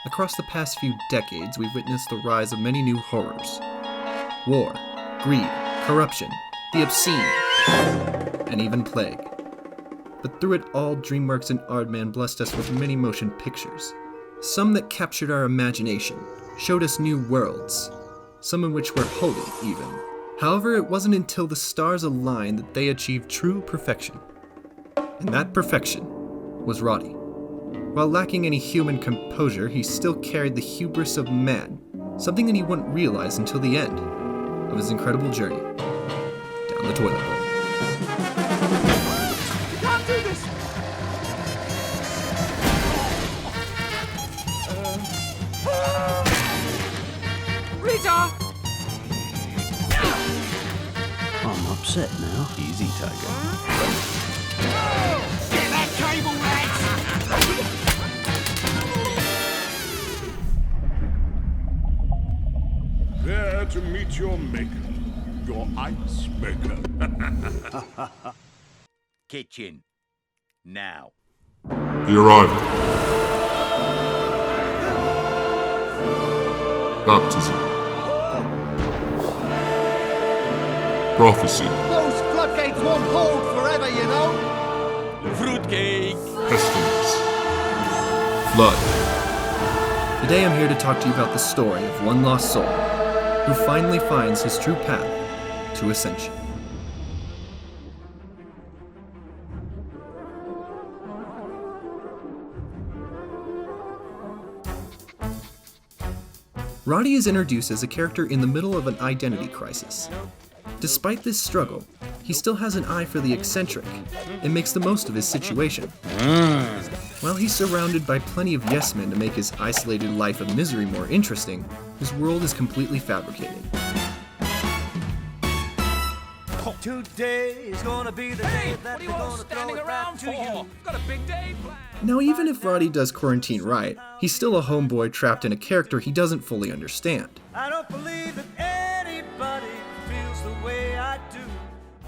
Across the past few decades, we've witnessed the rise of many new horrors. War, greed, corruption, the obscene, and even plague. But through it all, DreamWorks and Aardman blessed us with many motion pictures. Some that captured our imagination, showed us new worlds, some in which were holy even. However, it wasn't until the stars aligned that they achieved true perfection. And that perfection was Roddy. While lacking any human composure, he still carried the hubris of man, something that he wouldn't realize until the end of his incredible journey down the toilet bowl. You can't do this! Rita! I'm upset now. Easy, Tiger. Get that cable, lads! There to meet your maker, your ice maker. Kitchen. Now. The arrival. Baptism. Prophecy. Those floodgates won't hold forever, you know. Fruitcake. Pestilence. Flood. Today I'm here to talk to you about the story of one lost soul who finally finds his true path to ascension. Roddy is introduced as a character in the middle of an identity crisis. Despite this struggle, he still has an eye for the eccentric and makes the most of his situation. While he's surrounded by plenty of yes-men to make his isolated life of misery more interesting, his world is completely fabricated. Today is gonna be the day that What are you all standing around for? Got a big day planned. Now, even if Roddy does quarantine right, he's still a homeboy trapped in a character he doesn't fully understand. I don't believe that anybody feels the way I do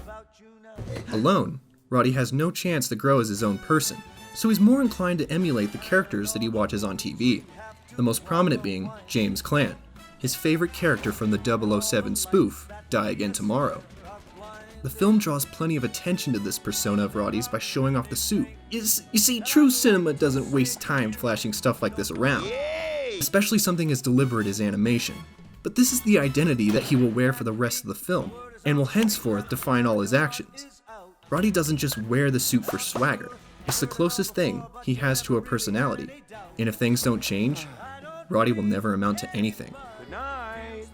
about you now. Alone, Roddy has no chance to grow as his own person, so he's more inclined to emulate the characters that he watches on TV, the most prominent being James Caan, his favorite character from the 007 spoof, Die Again Tomorrow. The film draws plenty of attention to this persona of Roddy's by showing off the suit. You see, true cinema doesn't waste time flashing stuff like this around, especially something as deliberate as animation. But this is the identity that he will wear for the rest of the film, and will henceforth define all his actions. Roddy doesn't just wear the suit for swagger, it's the closest thing he has to a personality, and if things don't change, Roddy will never amount to anything. Good night.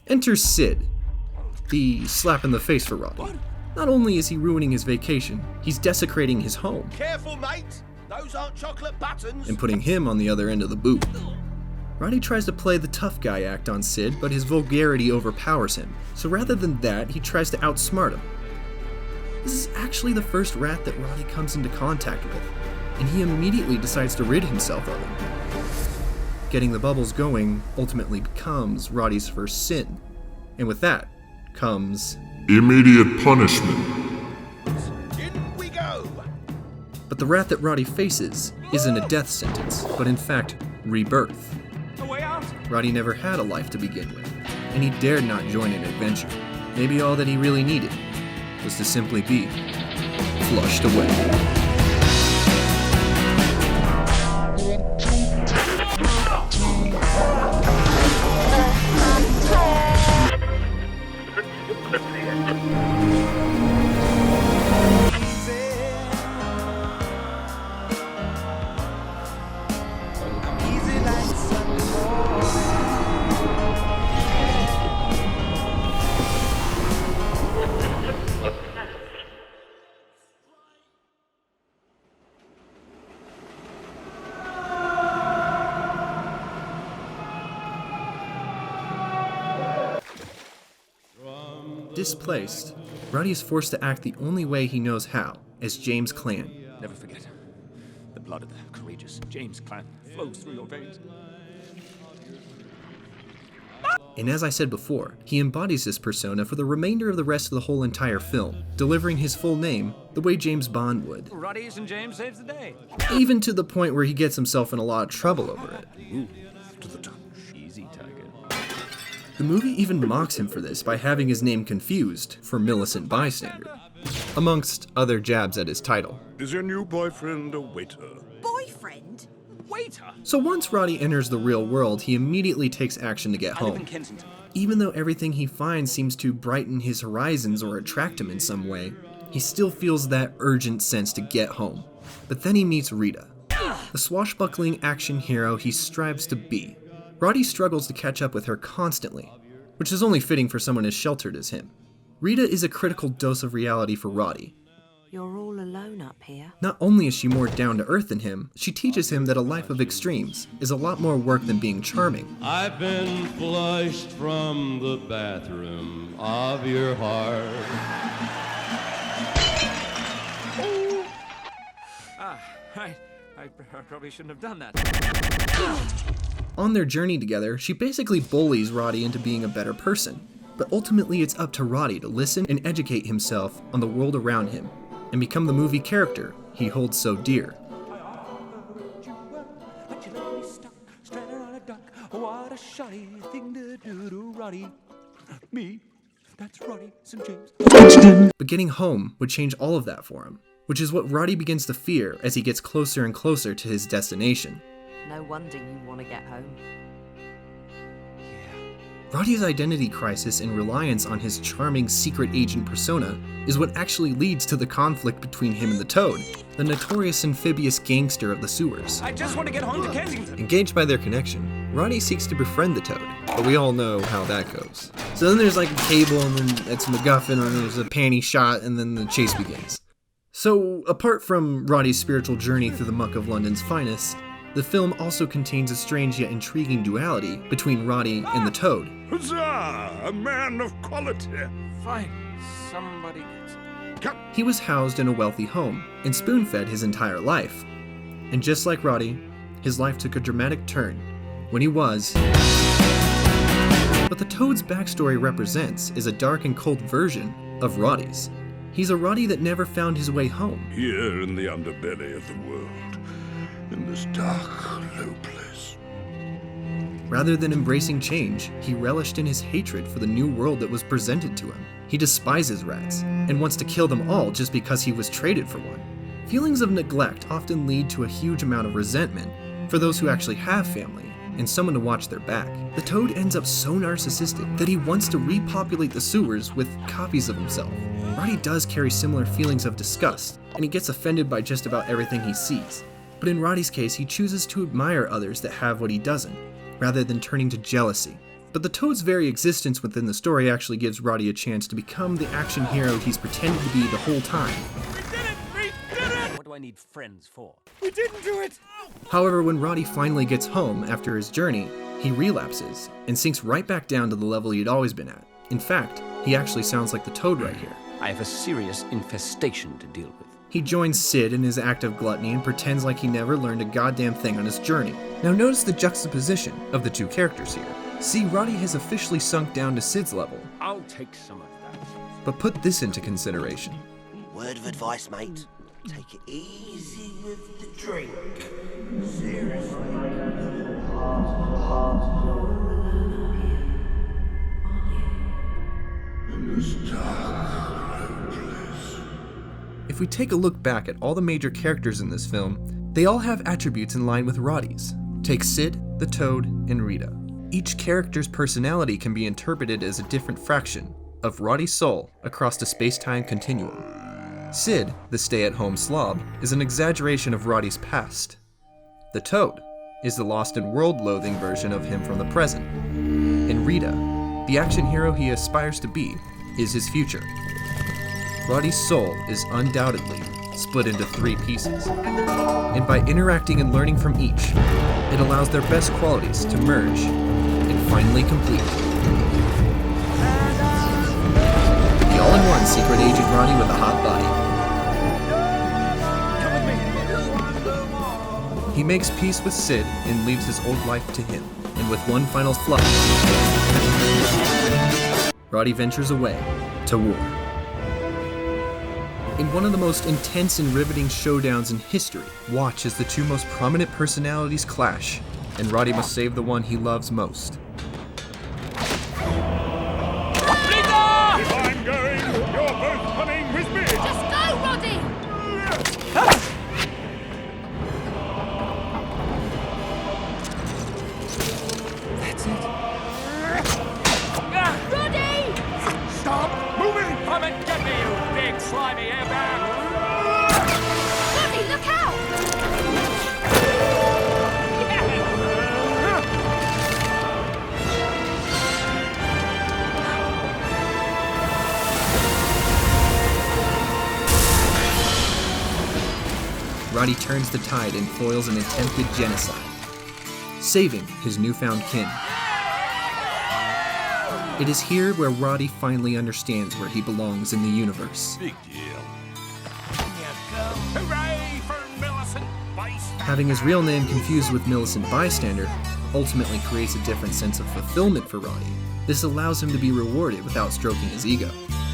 Enter Sid, the slap in the face for Roddy. Not only is he ruining his vacation, he's desecrating his home Careful, mate. Those aren't chocolate buttons. and putting him on the other end of the boot. Roddy tries to play the tough guy act on Sid, but his vulgarity overpowers him, so rather than that, he tries to outsmart him. This is actually the first rat that Roddy comes into contact with, and he immediately decides to rid himself of him. Getting the bubbles going ultimately becomes Roddy's first sin, and with that comes Immediate punishment. In we go. But the rat that Roddy faces isn't a death sentence, but in fact, rebirth. A way out? Roddy never had a life to begin with, and he dared not join an adventure. Maybe all that he really needed was to simply be flushed away. Easy like Sunday morning. Displaced, Roddy is forced to act the only way he knows how, as James Caan. Never forget. The blood of the courageous James Caan flows through your veins. And as I said before, he embodies this persona for the remainder of the rest of the whole entire film, delivering his full name the way James Bond would. Roddy and James saves the day. Even to the point where he gets himself in a lot of trouble over it. Ooh, to the touch. Easy, Tiger. The movie even mocks him for this by having his name confused for Millicent Bystander, amongst other jabs at his title. Is your new boyfriend a waiter? Boyfriend? Waiter! So once Roddy enters the real world, he immediately takes action to get I live in home. Kensington. Even though everything he finds seems to brighten his horizons or attract him in some way, he still feels that urgent sense to get home. But then he meets Rita, the swashbuckling action hero he strives to be. Roddy struggles to catch up with her constantly, which is only fitting for someone as sheltered as him. Rita is a critical dose of reality for Roddy. You're all alone up here. Not only is she more down to earth than him, she teaches him that a life of extremes is a lot more work than being charming. I've been flushed from the bathroom of your heart. I probably shouldn't have done that. On their journey together, she basically bullies Roddy into being a better person. But ultimately it's up to Roddy to listen and educate himself on the world around him, and become the movie character he holds so dear. What a shoddy thing to do to Roddy. Me, that's Roddy St. James. But getting home would change all of that for him, which is what Roddy begins to fear as he gets closer and closer to his destination. No wonder you want to get home. Roddy's identity crisis and reliance on his charming secret agent persona is what actually leads to the conflict between him and the Toad, the notorious amphibious gangster of the sewers. I just want to get home to Kensington. Engaged by their connection, Roddy seeks to befriend the Toad, but we all know how that goes. So then there's like a cable, and then it's MacGuffin, and then there's a panty shot, and then the chase begins. So apart from Roddy's spiritual journey through the muck of London's finest, the film also contains a strange yet intriguing duality between Roddy and the Toad. Huzzah! A man of quality. Fine. Somebody gets it. He was housed in a wealthy home and spoon-fed his entire life. And just like Roddy, his life took a dramatic turn when he was... What the Toad's backstory represents is a dark and cold version of Roddy's. He's a Roddy that never found his way home. Here in the underbelly of the world, in this dark, low place. Rather than embracing change, he relished in his hatred for the new world that was presented to him. He despises rats, and wants to kill them all just because he was traded for one. Feelings of neglect often lead to a huge amount of resentment for those who actually have family, and someone to watch their back. The Toad ends up so narcissistic that he wants to repopulate the sewers with copies of himself. Roddy does carry similar feelings of disgust, and he gets offended by just about everything he sees. But in Roddy's case, he chooses to admire others that have what he doesn't, rather than turning to jealousy. But the Toad's very existence within the story actually gives Roddy a chance to become the action hero he's pretended to be the whole time. What do I need friends for? We didn't do it! However, when Roddy finally gets home after his journey, he relapses and sinks right back down to the level he'd always been at. In fact, he actually sounds like the Toad right here. I have a serious infestation to deal with. He joins Sid in his act of gluttony and pretends like he never learned a goddamn thing on his journey. Now notice the juxtaposition of the two characters here. See, Roddy has officially sunk down to Sid's level, I'll take some of that. but put this into consideration. Word of advice, mate. Take it easy with the drink. Seriously. In this dark, low place. If we take a look back at all the major characters in this film, they all have attributes in line with Roddy's. Take Sid, the Toad, and Rita. Each character's personality can be interpreted as a different fraction of Roddy's soul across the space-time continuum. Sid, the stay-at-home slob, is an exaggeration of Roddy's past. The Toad is the lost and world-loathing version of him from the present. And Rita, the action hero he aspires to be, is his future. Roddy's soul is undoubtedly split into 3 pieces. And by interacting and learning from each, it allows their best qualities to merge and finally complete. The all-in-one secret agent Roddy with a hot body. He makes peace with Sid and leaves his old life to him, and with one final flush, Roddy ventures away to war. In one of the most intense and riveting showdowns in history, watch as the two most prominent personalities clash, and Roddy must save the one he loves most. If I'm going, you're both coming with me. Just go, Roddy! That's it. Roddy! Stop moving! Come and get me, you big slimy airbag! Roddy, look out! Roddy turns the tide and foils an attempted genocide, saving his newfound kin. It is here where Roddy finally understands where he belongs in the universe. Big deal. Hooray for Millicent Bystander! Having his real name confused with Millicent Bystander ultimately creates a different sense of fulfillment for Roddy. This allows him to be rewarded without stroking his ego.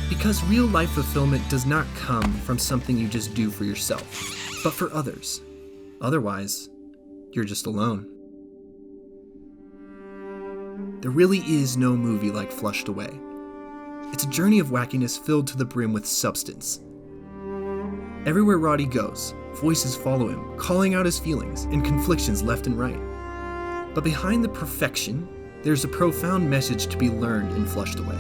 Because real life fulfillment does not come from something you just do for yourself, but for others. Otherwise, you're just alone. There really is no movie like Flushed Away. It's a journey of wackiness filled to the brim with substance. Everywhere Roddy goes, voices follow him, calling out his feelings and conflictions left and right. But behind the perfection, there's a profound message to be learned in Flushed Away.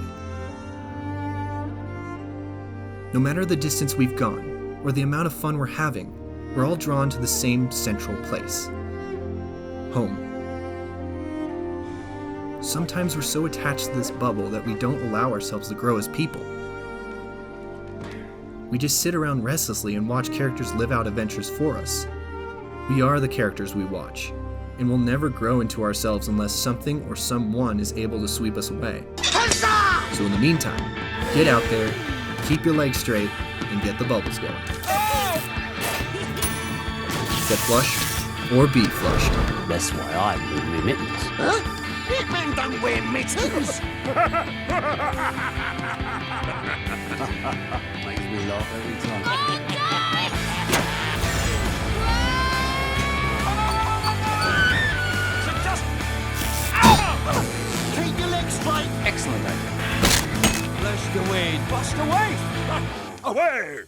No matter the distance we've gone, or the amount of fun we're having, we're all drawn to the same central place. Home. Sometimes we're so attached to this bubble that we don't allow ourselves to grow as people. We just sit around restlessly and watch characters live out adventures for us. We are the characters we watch, and we'll never grow into ourselves unless something or someone is able to sweep us away. So in the meantime, get out there, keep your legs straight, and get the bubbles going. Get flushed, or be flushed. That's why I need remittance. Huh? Hitmen don't wear mittens! Makes me laugh every time. Keep your legs straight! Excellent idea. Flushed away, bust away! Away!